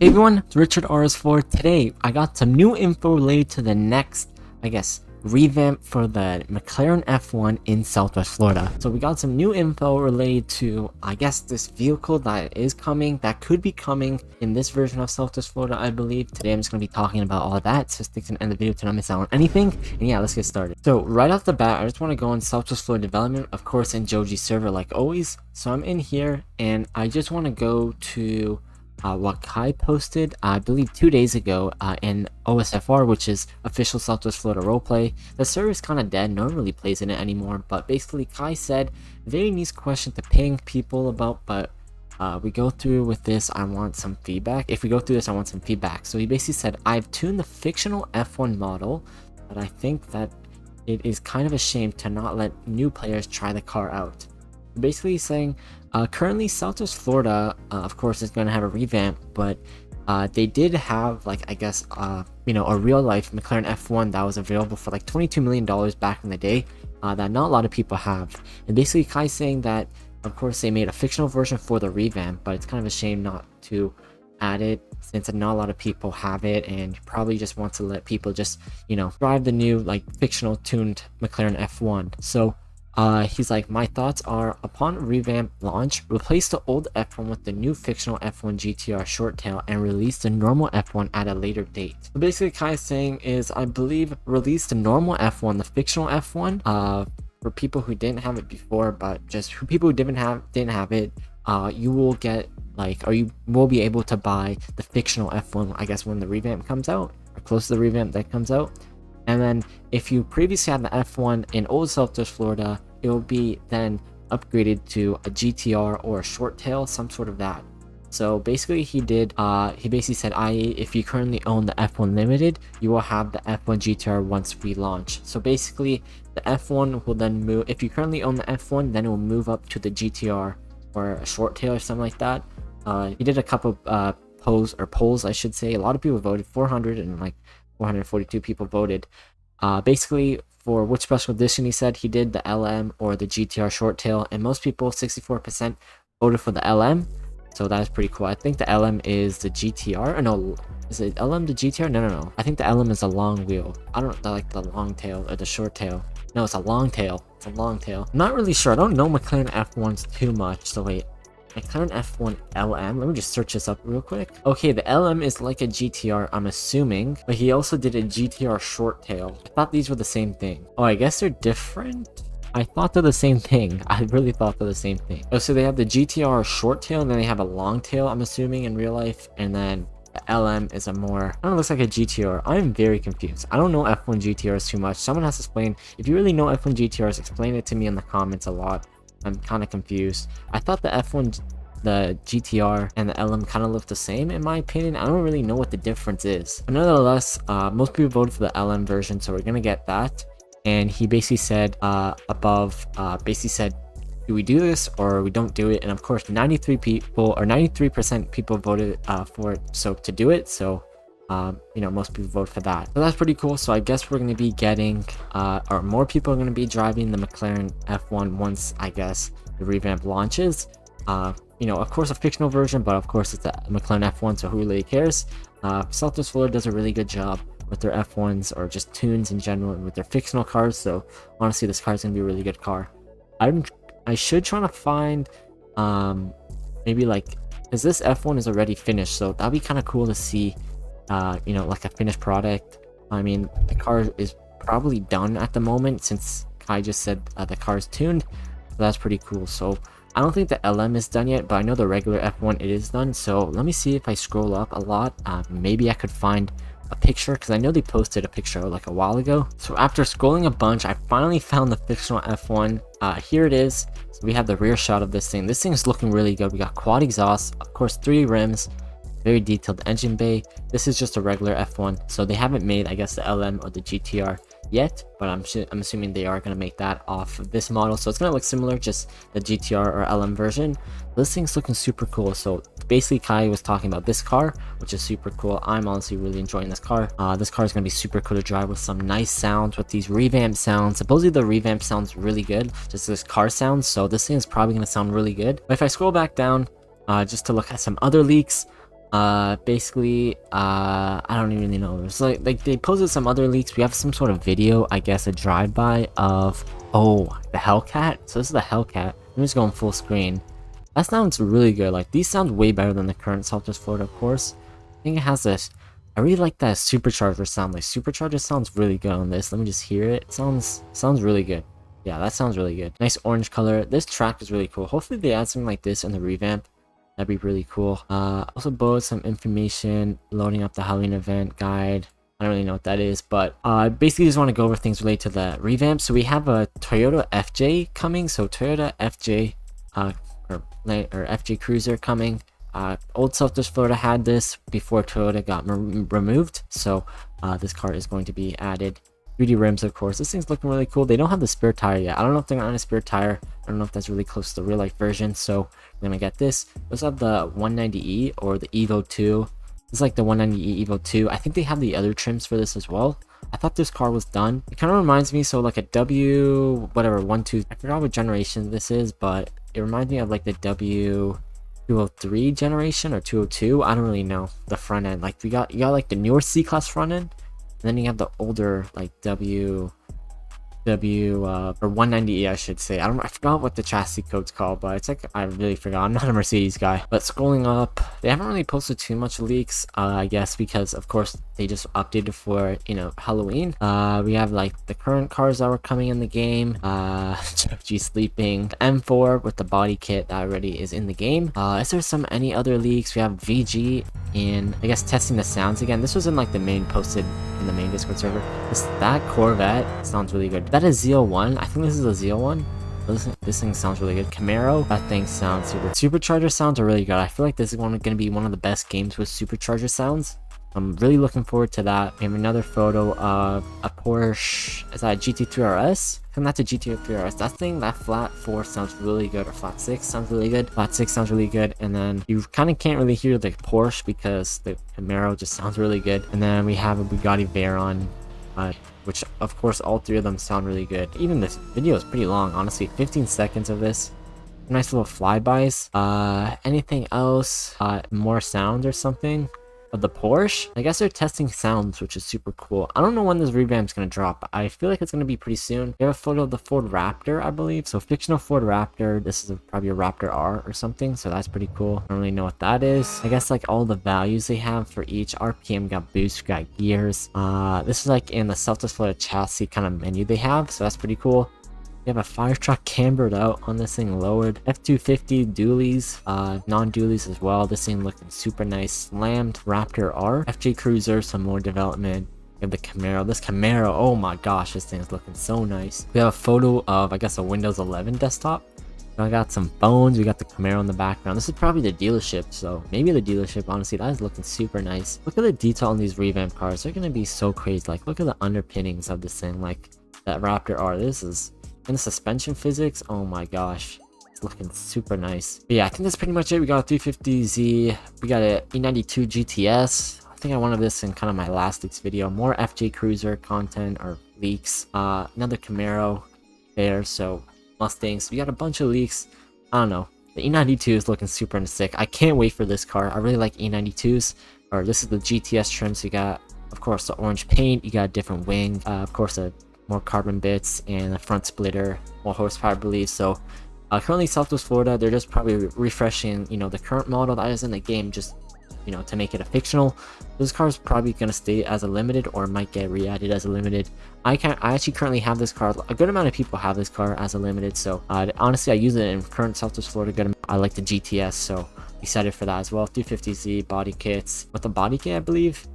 Hey everyone, it's Richard RS4. Today, I got some new info related to the next, revamp for the McLaren F1 in Southwest Florida. So we got some new info related to, this vehicle that is coming, that could be coming in this version of Southwest Florida, I believe. Today, I'm just going to be talking about all of that, so stick to the end of the video to not miss out on anything. And yeah, let's get started. So right off the bat, I just want to go in Southwest Florida development, of course, in Joji server like always. So I'm in here, and I just want to go to what Kai posted, I believe 2 days ago in OSFR, which is official Southwest Florida roleplay. The server is kind of dead, no one really plays in it anymore, but basically Kai said, very nice question to ping people about, but we go through with this, I want some feedback. If we go through this, I want some feedback. So he basically said, I've tuned the fictional F1 model, but I think that it is kind of a shame to not let new players try the car out. Basically saying, currently Southwest Florida, of course, is going to have a revamp, but they did have, a real life McLaren F1 that was available for like $22 million back in the day, that not a lot of people have. And basically Kai's saying that, of course, they made a fictional version for the revamp, but it's kind of a shame not to add it since not a lot of people have it, and probably just want to let people just, drive the new, fictional tuned McLaren F1. So he's like, my thoughts are, upon revamp launch, replace the old F1 with the new fictional F1 GTR short tail and release the normal F1 at a later date. So basically Kai's saying is, I believe, release the normal F1, the fictional F1, for people who didn't have it before, but just for people who didn't have it, you will get, or you will be able to buy the fictional F1, when the revamp comes out, or close to the revamp that comes out. And then if you previously had the F1 in old Southwest Florida, it will be then upgraded to a GTR or a short tail, some sort of that. So basically he basically said, if you currently own the F1 Limited, you will have the F1 GTR once we launch. So basically the F1 will then move, if you currently own the F1, then it will move up to the GTR or a short tail or something like that. He did a couple polls, I should say. A lot of people voted, 442 people voted. Basically, for which special edition he said, he did the LM or the GTR short tail, and most people, 64%, voted for the LM. So that is pretty cool. I think the LM is the GTR. Or no, is it LM the GTR? No. I think the LM is a long wheel. I don't like the long tail or the short tail. No, it's a long tail. It's a long tail. I'm not really sure. I don't know McLaren F1s too much. So wait. McLaren F1 LM, let me just search this up real quick. Okay, the LM is like a GTR, I'm assuming, but he also did a GTR short tail. I thought these were the same thing. Oh, I guess they're different? I thought they're the same thing. I really thought they're the same thing. Oh, so they have the GTR short tail, and then they have a long tail, I'm assuming, in real life, and then the LM is a more, I don't know, looks like a GTR. I'm very confused. I don't know F1 GTRs too much. Someone has to explain. If you really know F1 GTRs, explain it to me in the comments a lot. I'm kind of confused. I thought the F1, the GTR, and the LM kind of look the same in my opinion. I don't really know what the difference is. But nonetheless, most people voted for the LM version, so we're gonna get that. And he basically said do we do this or we don't do it? And of course, 93% people voted for it, so to do it. So most people vote for that. So that's pretty cool. So I guess we're going to be getting, or more people are going to be driving the McLaren F1 once, the revamp launches. Of course, a fictional version, but of course it's a McLaren F1, so who really cares? Southwest Florida does a really good job with their F1s, or just tunes in general, and with their fictional cars. So honestly, this car is going to be a really good car. I should try to find, maybe because this F1 is already finished, so that'd be kind of cool to see. A finished product. I mean, the car is probably done at the moment since Kai just said the car is tuned. So that's pretty cool. So I don't think the LM is done yet, but I know the regular F1 it is done. So let me see if I scroll up a lot. Maybe I could find a picture, because I know they posted a picture a while ago. So after scrolling a bunch, I finally found the fictional F1. Here it is. So we have the rear shot of this thing. This thing is looking really good. We got quad exhaust, of course, 3 rims. Very detailed engine bay. This is just a regular F1, so they haven't made, the LM or the GTR yet, but I'm assuming they are going to make that off of this model, so it's going to look similar, just the GTR or LM version. This thing's looking super cool. So basically Kai was talking about this car, which is super cool. I'm honestly really enjoying this car. This car is going to be super cool to drive with some nice sounds, with these revamp sounds. Supposedly the revamp sounds really good, just this car sounds, so this thing is probably going to sound really good. But if I scroll back down, just to look at some other leaks, Basically, I don't even really know. It's like they posted some other leaks. We have some sort of video, I guess, a drive-by of, oh, the Hellcat. So this is the Hellcat. I'm just going full screen. That sounds really good. Like, these sound way better than the current Southwest Florida, of course. I think it has this, I really like that supercharger sound. Like, supercharger sounds really good on this. Let me just hear it. Sounds really good. Yeah, that sounds really good. Nice orange color. This track is really cool. Hopefully they add something like this in the revamp. That'd be really cool. Also both some information, loading up the Halloween event guide. I don't really know what that is, but basically just want to go over things related to the revamp. So we have a Toyota FJ coming. So Toyota FJ, or FJ Cruiser coming. Old Southwest Florida had this before Toyota got removed. So this car is going to be added. 3D rims, of course. This thing's looking really cool. They don't have the spare tire yet. I don't know if they're on a spare tire. I don't know if that's really close to the real life version. So we're gonna get this. We also have the 190E or the Evo 2. This is like the 190E Evo 2. I think they have the other trims for this as well. I thought this car was done. It kind of reminds me, so like a W, whatever, 1, 2. I forgot what generation this is, but it reminds me of like the W 203 generation or 202. I don't really know the front end. Like you got like the newer C-Class front end. And then you have the older like or 190E, I should say. I forgot what the chassis code's called, but it's like, I really forgot. I'm not a Mercedes guy. But scrolling up, they haven't really posted too much leaks, I guess, because of course they just updated for, you know, Halloween. We have like the current cars that were coming in the game. G sleeping. M4 with the body kit that already is in the game. Is there any other leaks? We have VG in, I guess, testing the sounds again. This was in like the main posted in the main Discord server. That Corvette sounds really good. That is Z01. I think this is a Z01. This thing sounds really good. Camaro, that thing sounds super. Supercharger sounds are really good. I feel like this is going to be one of the best games with supercharger sounds. I'm really looking forward to that. We have another photo of a Porsche. Is that a GT3 RS? I think that's a GT3 RS. That thing, that flat 4 sounds really good, or flat 6 sounds really good. Flat 6 sounds really good. And then you kind of can't really hear the Porsche because the Camaro just sounds really good. And then we have a Bugatti Veyron, which of course all three of them sound really good. Even this video is pretty long, honestly. 15 seconds of this. Nice little flybys. Anything else? More sound or something? Of the Porsche? I guess they're testing sounds, which is super cool. I don't know when this revamp's gonna drop, but I feel like it's gonna be pretty soon. We have a photo of the Ford Raptor, I believe. So fictional Ford Raptor. This is probably a Raptor R or something, so that's pretty cool. I don't really know what that is. I guess like all the values they have for each. RPM got boost, got gears. This is like in the Southwest Florida chassis kind of menu they have, so that's pretty cool. We have a fire truck cambered out on this thing, lowered. F250 dualies, non-dualies as well. This thing looking super nice. Slammed Raptor R. FJ Cruiser, some more development. We have the Camaro. This Camaro, oh my gosh, this thing is looking so nice. We have a photo of, I guess, a Windows 11 desktop. I got some phones. We got the Camaro in the background. This is probably the dealership, so maybe the dealership. Honestly, that is looking super nice. Look at the detail on these revamp cars. They're gonna be so crazy. Like, look at the underpinnings of this thing. Like that Raptor R. This is. And the suspension physics, oh my gosh, it's looking super nice. But yeah, I think that's pretty much it. We got a 350Z, we got a E92 GTS. I think I wanted this in kind of my last leaks video. More FJ Cruiser content or leaks. Another Camaro there, so Mustangs. We got a bunch of leaks. I don't know. The E92 is looking super sick. I can't wait for this car. I really like E92s. Or this is the GTS trim. So you got, of course, the orange paint. You got a different wing. Of course, more carbon bits and a front splitter, more horsepower, I believe. So currently Southwest Florida, they're just probably refreshing, you know, the current model that is in the game, just, you know, to make it a fictional. This car is probably going to stay as a limited or might get re-added as a limited. I actually currently have this car. A good amount of people have this car as a limited, so honestly I use it in current Southwest Florida. I like the GTS, so excited for that as well. 350Z body kits with the body kit, I believe,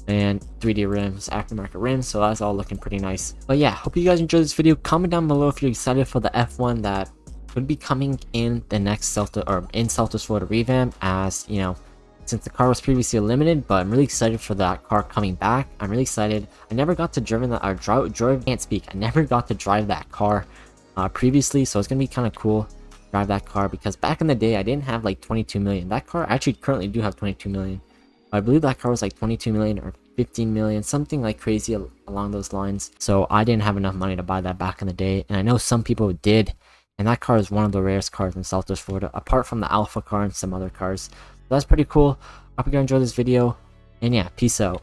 and 3D rims, aftermarket rims, so that's all looking pretty nice. But yeah, hope you guys enjoyed this video. Comment down below if you're excited for the F1 that would be coming in the next Southwest Florida revamp, as you know, since the car was previously limited. But I'm really excited for that car coming back. I'm really excited. I never got to drive that, or can't speak. I never got to drive that car previously, so it's gonna be kind of cool to drive that car, because back in the day I didn't have like 22 million. That car, I actually currently do have 22 million. I believe that car was like 22 million or 15 million, something like crazy along those lines. So I didn't have enough money to buy that back in the day, and I know some people did, and that car is one of the rarest cars in Southwest Florida, apart from the Alpha car and some other cars. So that's pretty cool. Hope you guys enjoyed this video, and yeah, peace out.